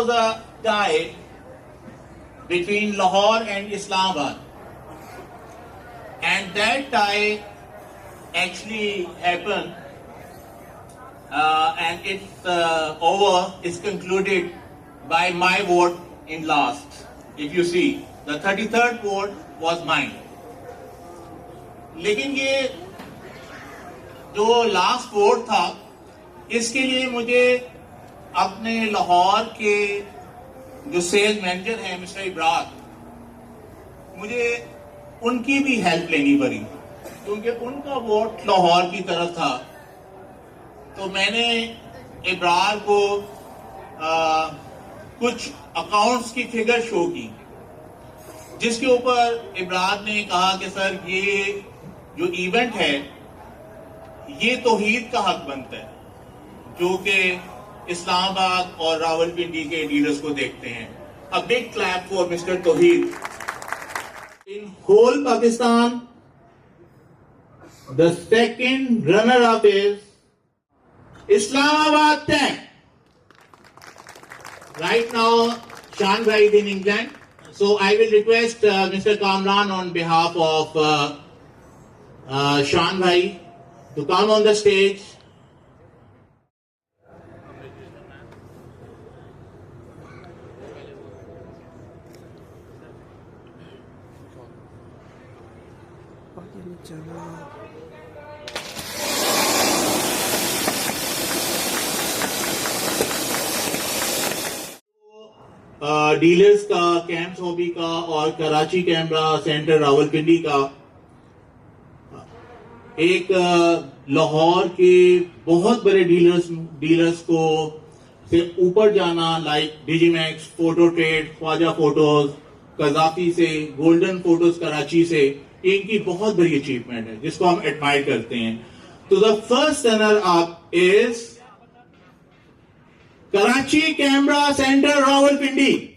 was a tie between Lahore and Islamabad, and that tie actually happened, and it's over. It's concluded by my vote in last. If you see, the 33rd vote was mine. लेकिन ये जो last vote था, इसके लिए मुझे अपने लाहौर के जो सेल्स मैनेजर हैं मिस्टर इब्रार, मुझे उनकी भी हेल्प लेनी पड़ी, क्योंकि उनका वोट लाहौर की तरफ था। तो मैंने इब्रार को कुछ अकाउंट्स की फिगर शो की, जिसके ऊपर इब्रार ने कहा कि सर ये जो इवेंट है ये तौहीद का हक बनता है, जो कि इस्लामाबाद और रावलपिंडी के लीडर्स को देखते हैं। A big clap for mister Tauheed. In whole Pakistan the second runner up is Islamabad Tech. Right now, Shan Bhai is in England. So I will request Mr. Kamran on behalf of Shan Bhai to come on the stage. Dealers का, camps hobby का और Karachi camera centre Rawalpindi का एक लाहौर के बहुत बड़े dealers को से ऊपर जाना, like Digimax, photo trade, Khawaja photos, Qazafi से, गोल्डन फोटोज कराची से, इनकी बहुत बड़ी अचीवमेंट है जिसको हम एडमायर करते हैं। तो the first runner up is Karachi camera centre Rawalpindi.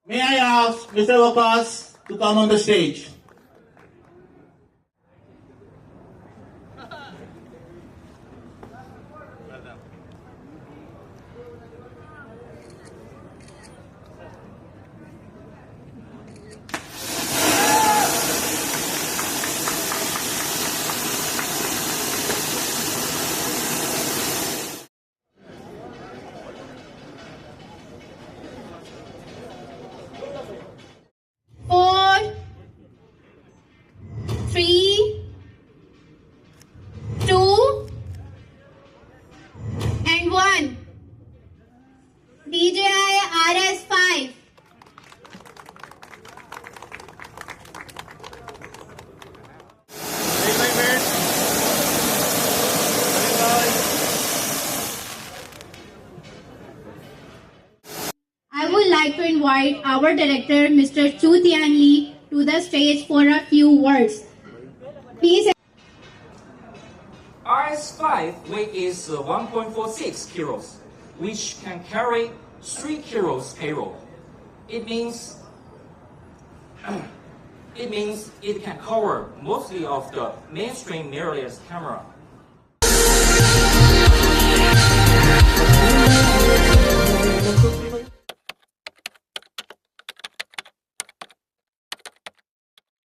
May I ask Mr. Waqas to come on the stage? DJI RS 5. I would like to invite our director, Mr. Chu Tian Lee, to the stage for a few words. Please. RS5 weight is 1.46 kilos, which can carry 3 kilos payload. It means it can cover mostly of the mainstream mirrorless camera